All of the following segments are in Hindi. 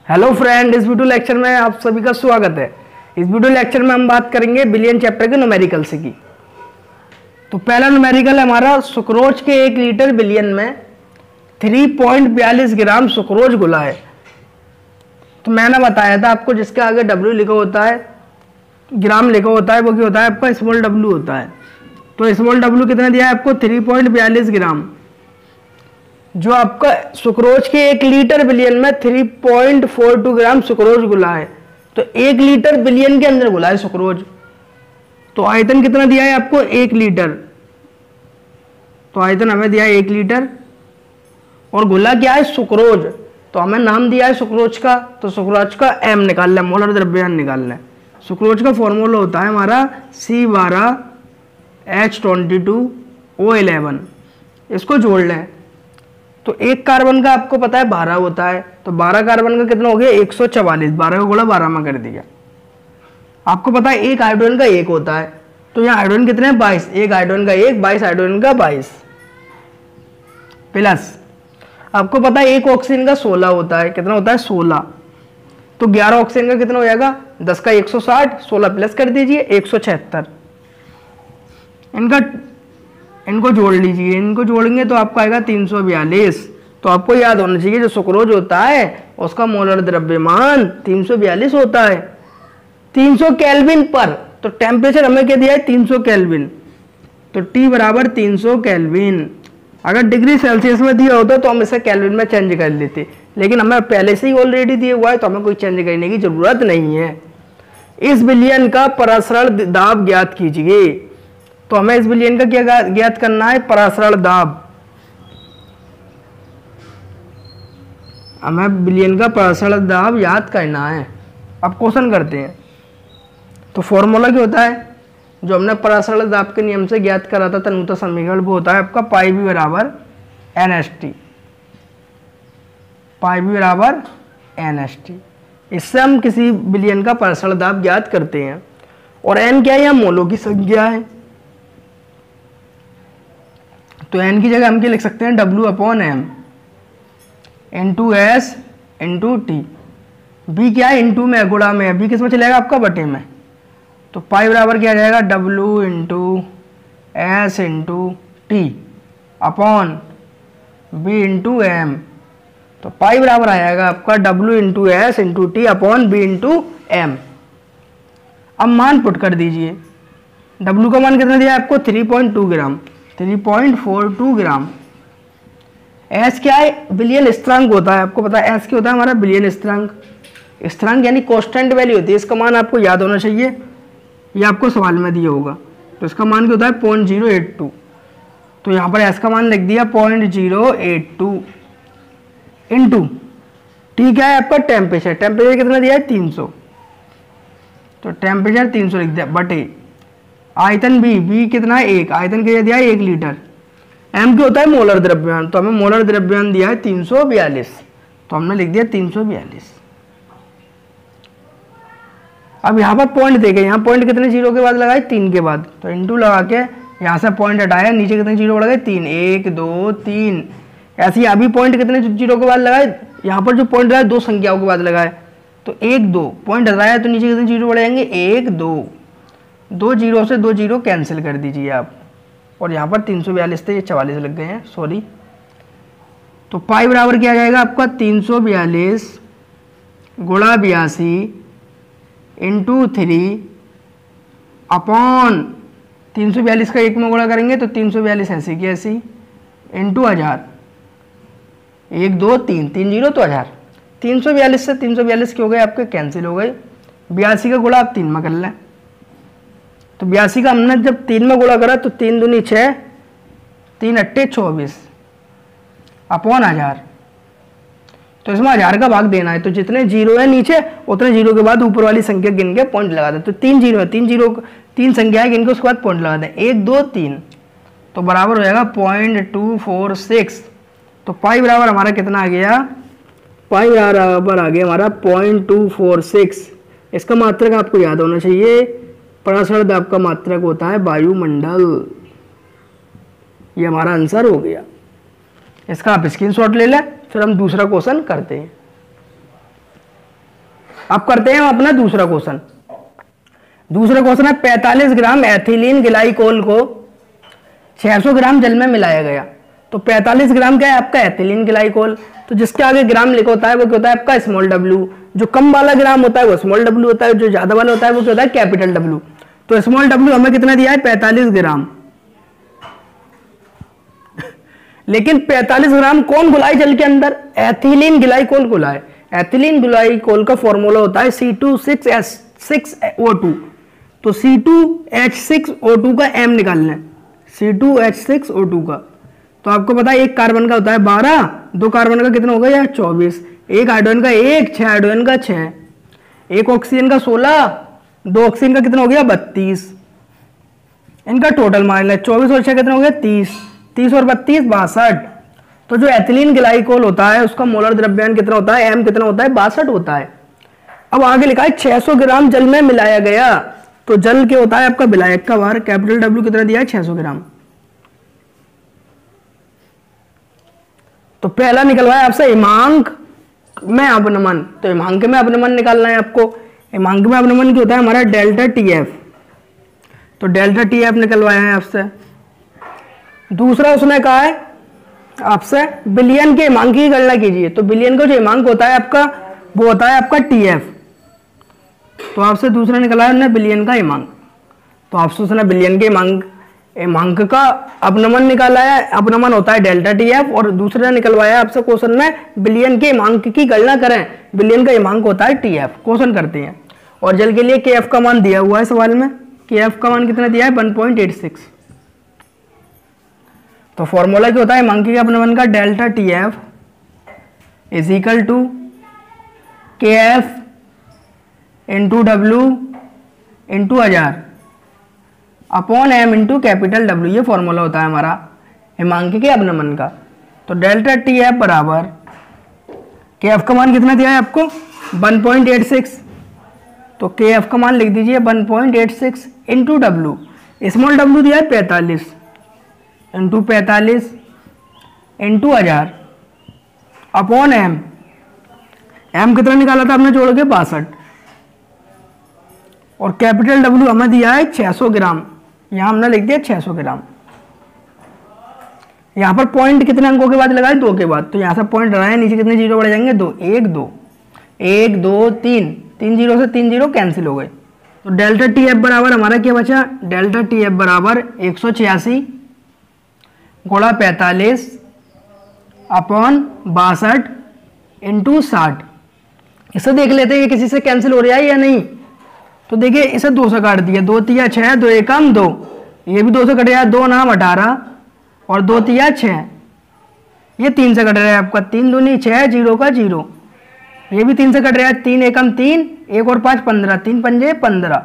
हेलो फ्रेंड, इस वीडियो लेक्चर में आप सभी का स्वागत है। इस वीडियो लेक्चर में हम बात करेंगे बिलियन चैप्टर के न्यूमेरिकल्स की। तो पहला न्यूमेरिकल है हमारा, सुक्रोज के 1 लीटर बिलियन में 3.42 ग्राम सुक्रोज घुला है। तो मैंने बताया था आपको, जिसके आगे W लिखा होता है, ग्राम लिखा होता है, वो क्या होता है आपका स्मॉल w होता है। तो स्मॉल w कितना दिया है आपको? 3.42 ग्राम। जो आपका सुक्रोज के 1 लीटर बिलियन में 3.42 ग्राम सुक्रोज घुला है। तो 1 लीटर बिलियन के अंदर घुला है सुक्रोज। तो आयतन कितना दिया है आपको? 1 लीटर। तो आयतन हमें दिया है 1 लीटर और घुला क्या है? सुक्रोज। तो हमें नाम दिया है सुक्रोज का, तो सुक्रोज का M निकालना है, मोलर द्रव्यमान निकालना है। सुक्रोज का फॉर्मूला होता है हमारा C12H22O11। इसको जोड़ लें तो एक कार्बन का आपको पता है 12 होता है। तो 12 कार्बन का कितना हो गया? 144। 12 का गुणा 12 में कर दिया। आपको पता है एक हाइड्रोजन का 1 होता है। तो यहाँ हाइड्रोजन कितने हैं? 22। एक हाइड्रोजन का 1, 22 हाइड्रोजन का 22 प्लस आपको पता है एक ऑक्सीजन का 16 होता है। कितना होता है? 16। तो 11 ऑक्सीजन का कितना हो जाएगा? 10 का 160, 16 प्लस कर दीजिए 176। इनको जोड़ लीजिए। इनको जोड़ेंगे तो आपको आएगा 342। तो आपको याद होना चाहिए जो सुक्रोज होता है उसका मोलर द्रव्यमान 342 होता है, 300 केल्विन पर। तो टेम्परेचर हमें क्या दिया है? 300 केल्विन। तो T बराबर 300 केल्विन। अगर डिग्री सेल्सियस में दिया होता तो हम इसे केल्विन में चेंज कर लेते, लेकिन हमें पहले से ही ऑलरेडी दिए हुआ है तो हमें कोई चेंज करने की जरूरत नहीं है। इस बिलियन का परासरण दाब ज्ञात कीजिए। तो हमें इस बिलियन का क्या ज्ञात करना है? परासरण दाब। हमें बिलियन का परासरण दाब याद करना है। अब क्वेश्चन करते हैं। तो फॉर्मूला क्या होता है जो हमने परासरण दाब के नियम से ज्ञात करा था तन्वता समीकरण? वो होता है आपका पाई बी बराबर NST। पाई बी बराबर NST। इससे हम किसी बिलियन का परासरण दाब ज्ञात करते हैं। और n क्या है? यह मोलों की संख्या है। तो n की जगह हम क्या लिख सकते हैं? W/m into S into T। B क्या है? इंटू में, गुणा में। B किस में चलेगा आपका? बटे में। तो पाई बराबर क्या आ जाएगा? W into S into T upon B into M। तो पाई बराबर आ जाएगा आपका W into S into T upon B into M। अब मान पुट कर दीजिए। W का मान कितना दिया है आपको? 3.2 ग्राम, 3.42 ग्राम। S क्या है? बिलियन स्थिरांक होता है। आपको पता है S क्या होता है हमारा? बिलियन स्थिरांक। स्थिरांक यानी कांस्टेंट वैल्यू होती है। इसका मान आपको याद होना चाहिए, ये आपको सवाल में दिया होगा। तो इसका मान क्या होता है? 0.082। तो यहाँ पर S का मान लिख दिया 0.082 इंटू T क्या है आपका? टेम्परेचर। टेम्परेचर कितना दिया है? 300। तो टेम्परेचर 300 लिख दिया बटे आयतन B कितना है? 1। आयतन क्या दिया है? 1 लीटर। M क्या होता है? मोलर द्रव्यमान। तो हमें मोलर द्रव्यमान दिया है 342। तो हमने लिख दिया 342। अब यहाँ पर पॉइंट देखें। यहाँ पॉइंट कितने जीरो के बाद लगाए? 3 के बाद। तो इंटू लगा के यहाँ से पॉइंट हटाया, नीचे कितने जीरो लगाए? 3। 1 2 3। ऐसे ही अभी पॉइंट कितने जीरो के बाद लगाए? यहाँ पर जो पॉइंट लगाए 2 संख्याओं के बाद लगाए। तो 1 2 पॉइंट हटाया तो नीचे कितने जीरो बढ़ जाएंगे? 1 2। 2 जीरो से 2 जीरो कैंसिल कर दीजिए आप। और यहाँ पर 342 थे, ये 44 लग गए हैं, सॉरी। तो पाई बराबर क्या आ जाएगा आपका? 342 गुणा 82 इंटू 3 अपॉन 342 का 1 में गुणा करेंगे तो 342 ऐसी की ऐसी इंटू 1000। 1 2 3 3 जीरो तो 1000। 342 से 342 के हो गए आपके कैंसिल हो गए। 82 का गुणा आप 3 में कर लें। तो 82 का हमने जब 3 में गुणा करा तो 3 दूनी 6, 3 अट्टे 24 अपॉन 1000। तो इसमें 1000 का भाग देना है। तो जितने जीरो है नीचे उतने जीरो के बाद ऊपर वाली संख्या गिन के पॉइंट लगा दें। तो 3 जीरो है, 3 संख्या है, गिन के उसके बाद पॉइंट लगा दें। 1 2 3। तो बराबर हो जाएगा 0.246। तो पाई बराबर हमारा कितना आ गया? पाई बराबर आ गया हमारा 0.246। इसका मात्रक आपको याद होना चाहिए। परासरण दाब का मात्रक होता है वायुमंडल। ये हमारा आंसर हो गया। इसका आप स्क्रीनशॉट ले लें, फिर हम दूसरा क्वेश्चन करते हैं। अब करते हैं हम अपना दूसरा क्वेश्चन। दूसरा क्वेश्चन है 45 ग्राम एथिलीन ग्लाइकोल को 600 ग्राम जल में मिलाया गया। तो 45 ग्राम क्या है आपका एथिलीन ग्लाइकोल, तो जिसके आगे ग्राम लिखा होता है वो क्या होता है आपका स्मॉल w। जो कम वाला ग्राम होता है वो स्मॉल w होता है, जो ज्यादा वाला होता है वो क्या होता है कैपिटल W। तो स्मॉल w हमें कितना दिया है 45 ग्राम। लेकिन 45 ग्राम कौन घुलाए जल के अंदर, एथिलीन ग्लाइकोल घुलाए। एथिलीन ग्लाइकोल का फॉर्मूला होता है C2H6O2। तो C2H6O2 का m निकालना है, C2H6O2 का। तो आपको पता है एक कार्बन का होता है 12, 2 कार्बन का कितना होगा यार 24, एक हाइड्रोजन का 1, 6 हाइड्रोजन का 6, एक ऑक्सीजन का 16, 2 ऑक्सीजन का कितना हो गया 32। इनका टोटल मान लिया 24 और 6 कितना हो गया 30, 30 और 32 62। तो जो एथिलीन ग्लाइकोल होता है उसका मोलर द्रव्यमान कितना होता है, m कितना होता है 62 होता है। अब आगे लिखा है 600 ग्राम जल में मिलाया गया। तो जल क्या होता है आपका विलायक का भार, कैपिटल W कितना दिया है 600 ग्राम। तो पहला निकलवाया आपसे हिमांक में अपनमन। तो हिमांक में अपनमन निकालना है आपको। हिमांक में अपनमन क्या होता है हमारा डेल्टा TF। तो डेल्टा TF निकलवाया है आपसे। दूसरा उसने कहा है आपसे बिलियन के हिमांक की गणना कीजिए। तो बिलियन का जो हिमांक होता है आपका वो होता है आपका TF। तो आपसे दूसरा निकला है ना बिलियन का हिमांक। तो आपसे उसने बिलियन के हिमांक का अपनमन निकाला है, अपनमन होता है डेल्टा TF। और दूसरा निकलवाया आपसे क्वेश्चन में बिलियन के हिमांक की गणना करें, बिलियन का हिमांक होता है TF। क्वेश्चन करते हैं। और जल के लिए KF का मान दिया हुआ है सवाल में, KF का मान कितना दिया है 1.86। तो फॉर्मूला क्या होता है हिमांक के अपनमन का, delta TF is equal to KF into W into 1000 upon m into capital W। ये फॉर्मूला होता है हमारा हिमांक के अपनमन का। तो डेल्टा TF बराबर KF का मान कितना दिया है आपको 1.86। तो KF का मान लिख दीजिए 1.86 इंटू W, स्मॉल w दिया है 45 into 45 into 1000 upon m। m कितना निकाला था हमने जोड़ के 62। और कैपिटल W हमें दिया है 600 ग्राम। यहां हमने लिख दिया 600 ग्राम। यहां पर पॉइंट कितने अंकों के बाद लगाए 2 के बाद। तो यहां से पॉइंट लगाए, नीचे कितने जीरो बढ़ जाएंगे 2, 1 2 1 2 3, 3 जीरो से 3 जीरो कैंसिल हो गए। तो डेल्टा TF बराबर हमारा क्या बचा, डेल्टा TF बराबर 186 गुणा 45 अपॉन 62 इंटू 60। इसे देख लेते हैं ये किसी से कैंसिल हो रहा है या नहीं। तो देखिए इसे 2 से काट दिया, 2 तिया 6, 2 एकम 2, ये भी 2 से कट रहा है, 2 नाम 18 और 2 तिया 6, ये 3 से कट रहा है आपका, 3 दूनी 6, 0 का 0, ये भी 3 से कट रहा है, 3 एकम 3, 1 और 5 15, 3 पंजे 15।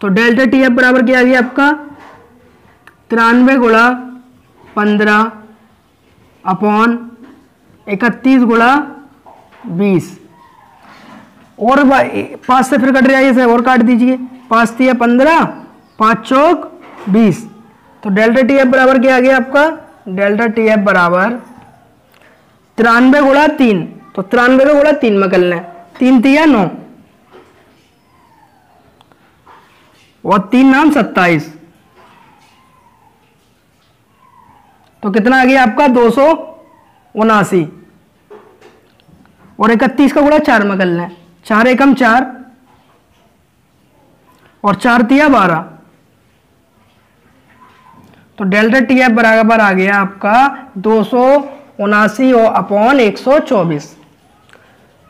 तो डेल्टा TF बराबर क्या आ गया आपका 93 गुणा 15 अपॉन 31 गुणा 20। और 5 से फिर कट रहा है, इसे और काट दीजिए, 5 तिया 15, 5 चौक 20। तो डेल्टा TF बराबर क्या आ गया आपका, डेल्टा TF बराबर 93 गुणा 3। तो 93 को गुणा 3 में कर लें, 3 तिया 9 और 3 नाम 27। तो कितना आ गया आपका 279। और 31 का गुणा 4 में कर लें, 4 एकम 4 और 4 तिया 12। तो डेल्टा TF बराबर आ गया आपका 279 अपॉन 124।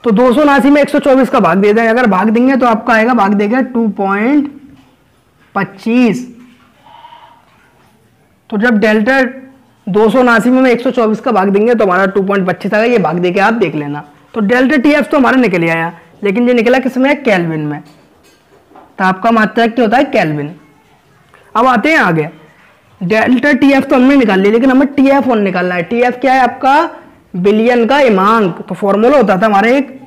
तो 279 में 124 का भाग दे दें, अगर भाग देंगे तो आपका आएगा, भाग देगा 2.25। तो जब डेल्टा 279 में 124 का भाग देंगे तो हमारा 2.25 आएगा। ये भाग देके आप देख लेना। तो डेल्टा TF तो हमारा निकल आया, लेकिन ये निकला किसमें, केल्विन में। तो आपका मात्रक क्या होता है केल्विन। अब आते हैं आगे, डेल्टा TF तो हमने निकाल लिया, लेकिन हमें TF1 निकालना है। TF क्या है आपका बिलियन का हिमांक। तो फॉर्मूला होता था हमारे एक,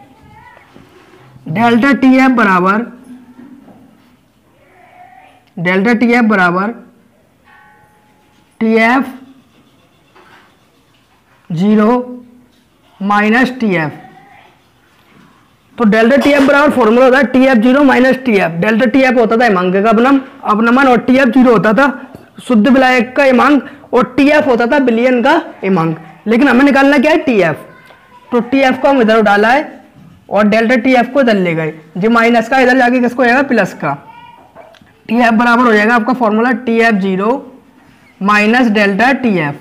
डेल्टा TF बराबर TF0 माइनस TF तो डेल्टा टी एफ बराबर फॉर्मूला होता है T F zero minus T F. Delta T F होता था हिमांक का अपनमन और टी एफ जीरो होता था शुद्ध विलायक का हिमांक और टी एफ होता था विलयन का हिमांक। लेकिन हमें निकालना क्या है टी एफ, तो टी एफ को हम इधर डाला है और डेल्टा टी एफ को इधर ले गए, जो माइनस का इधर जाके किसको हो जाएगा प्लस का। टी एफ बराबर हो जाएगा आपका formula T F zero minus delta T F.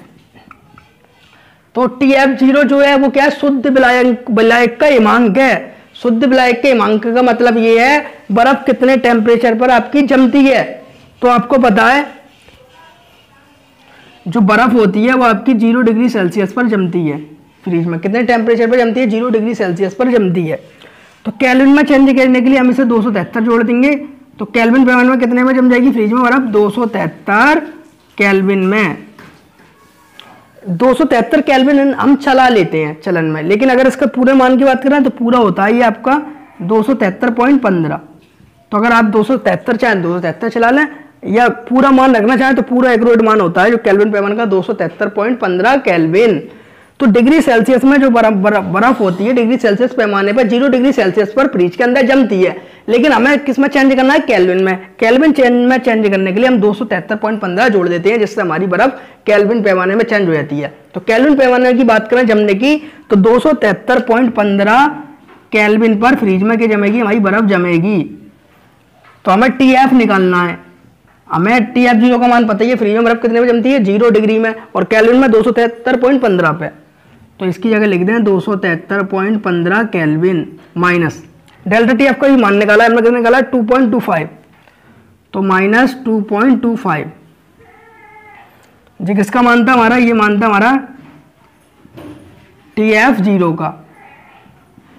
तो टी एफ जीरो जो है वो क्या है, शुद्ध विलायक का हिमांक है। शुद्ध विलायक के हिमांक का मतलब ये है बर्फ कितने टेम्परेचर पर आपकी जमती है। तो आपको पता है जो बर्फ होती है वो आपकी 0 डिग्री सेल्सियस पर जमती है। फ्रीज में कितने टेम्परेचर पर जमती है, 0 डिग्री सेल्सियस पर जमती है। तो केल्विन में चेंज करने के लिए हम इसे 273 जोड़ देंगे। तो केल्विन पैमाने में कितने में जम जाएगी फ्रीज में बर्फ, 273 केल्विन में। 273 केल्विन हम चला लेते हैं चलन में, लेकिन अगर इसका पूरे मान की बात करें तो पूरा होता है ये आपका 273.15। तो अगर आप 273 चाहें 273 चला लें, या पूरा मान रखना चाहें तो पूरा एक्यूरेट मान होता है जो केल्विन पैमाने का 273.15 केल्विन। तो डिग्री सेल्सियस में जो बर्फ होती है डिग्री सेल्सियस पैमाने पर 0 डिग्री सेल्सियस पर फ्रिज के अंदर जमती है। लेकिन हमें किस में चेंज करना है, केल्विन में। केल्विन में चेंज करने के लिए हम 273.15 जोड़ देते हैं, जिससे हमारी बर्फ केल्विन पैमाने में चेंज हो जाती है। तो केल्विन पैमाने की बात करें जमने की तो 273.15 केल्विन पर फ्रिज में क्या जमेगी, हमारी बर्फ जमेगी। तो हमें टी एफ निकालना है। हमें टी एफ जीरो का मान पता ही है, फ्रिज में बर्फ कितने में जमती है 0 डिग्री में और केल्विन में 273.15 पे। तो इसकी जगह लिख दें 273.15 kelvin minus delta T F का ही मान निकाला है हमने, कितने निकाला 2.25। तो माइनस 2.25 जी किसका मान था हमारा, ये मान था हमारा टी एफ जीरो का,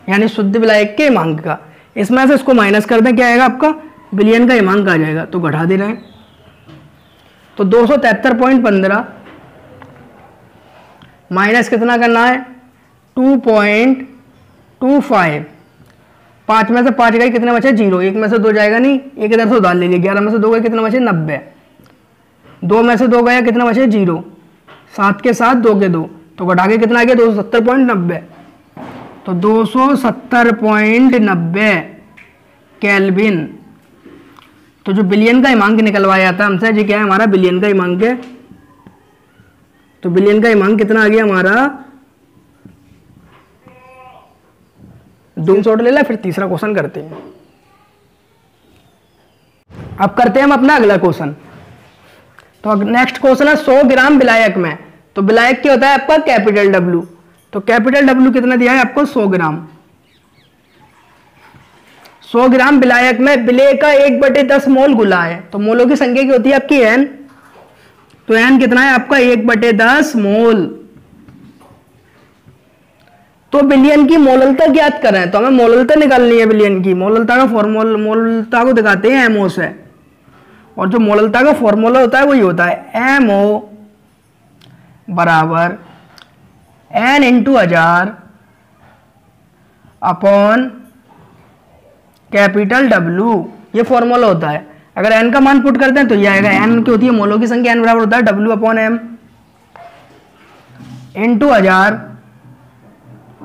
यानी शुद्ध विलायक के हिमांक का। इसमें से इसको माइनस कर दें, क्या आएगा आपका विलयन का हिमांक आ जाएगा। तो घटा दे रहे हैं, तो 273.15 माइनस कितना करना है 2.25। 5 में से 5 गए कितने बचे 0, 1 में से 2 जाएगा नहीं, एक इधर से उधार ले लिया। 11 में से 2 गए कितने बचे 90, 2 में से 2 गया कितने बचे 0, 7 के 7 2 के 2, तो घटा के कितना आ गया 270.90। तो 270.90 केल्विन। तो जो बिलियन का हिमांक निकलवाया था हमसे, जी क्या है हमारा बिलियन का हिमांक है। तो बिलियन का हिमांक कितना आ गया हमारा 200 ले ला। फिर तीसरा क्वेश्चन करते हैं। अब करते हैं हम अपना अगला क्वेश्चन। तो नेक्स्ट क्वेश्चन है 100 ग्राम विलायक में। तो विलायक क्या होता है आपका कैपिटल डब्ल्यू। तो कैपिटल डब्ल्यू कितना दिया है आपको 100 ग्राम। 100 ग्राम विलायक में विलेय का 1/10 मोल घुला है। तो मोलों की संख्या क्या होती है आपकी n। तो n कितना है आपका 1/10 मोल। तो विलयन की मोललता ज्ञात करें, तो हमें मोललता निकालनी है विलयन की। मोललता का फॉर्मूला, मोललता को दिखाते हैं MO से, और जो मोललता का फॉर्मूला होता है वही होता है MO बराबर n × 1000 अपॉन कैपिटल W। ये फॉर्मूला होता है। अगर n का मान पुट करते हैं तो ये आएगा, n की होती है मोलों की संख्या, n बराबर होता है W/m × 1000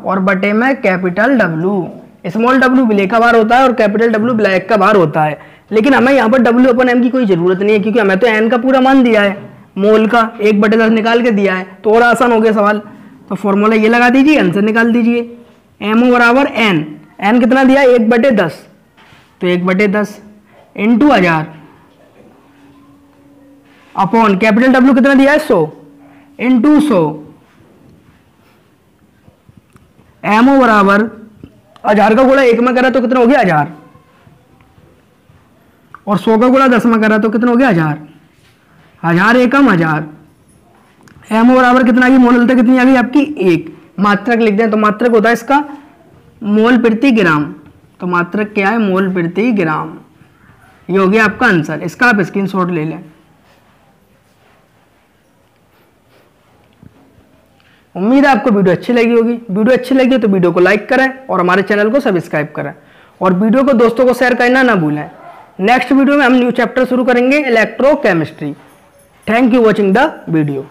और बटे में कैपिटल W। स्मॉल w विलेय का भार होता है और कैपिटल W विलायक का भार होता है। लेकिन हमें यहाँ पर W/m की कोई जरूरत नहीं है, क्योंकि हमें तो n का पूरा मान दिया है, मोल का 1/10 निकाल के दिया है। तो और आसान हो गया सवाल। तो फॉर्मूला ये लगा दीजिए, आंसर निकाल दीजिए। MO बराबर n, n कितना दिया 1/10, तो 1/10 × 1000 अपॉन कैपिटल W कितना दिया है 100 × 100। MO बराबर 1000 का गुणा 1 में करा तो कितना हो गया 1000, और 100 का गुणा 10 में करा तो कितना हो गया 1000, 1000 एकम 1000। MO बराबर कितना आ गई, मोललता कितनी आ गई आपकी 1। मात्रक लिख दें, तो मात्रक होता है इसका मोल प्रति ग्राम। तो मात्रक क्या है मोल प्रति ग्राम। ये हो गया आपका आंसर। इसका आप स्क्रीनशॉट ले लें। उम्मीद है आपको वीडियो अच्छी लगी होगी। वीडियो अच्छी लगी तो वीडियो को लाइक करें और हमारे चैनल को सब्सक्राइब करें, और वीडियो को दोस्तों को शेयर करना ना भूलें। नेक्स्ट वीडियो में हम न्यू चैप्टर शुरू करेंगे electrochemistry. Thank you watching the video.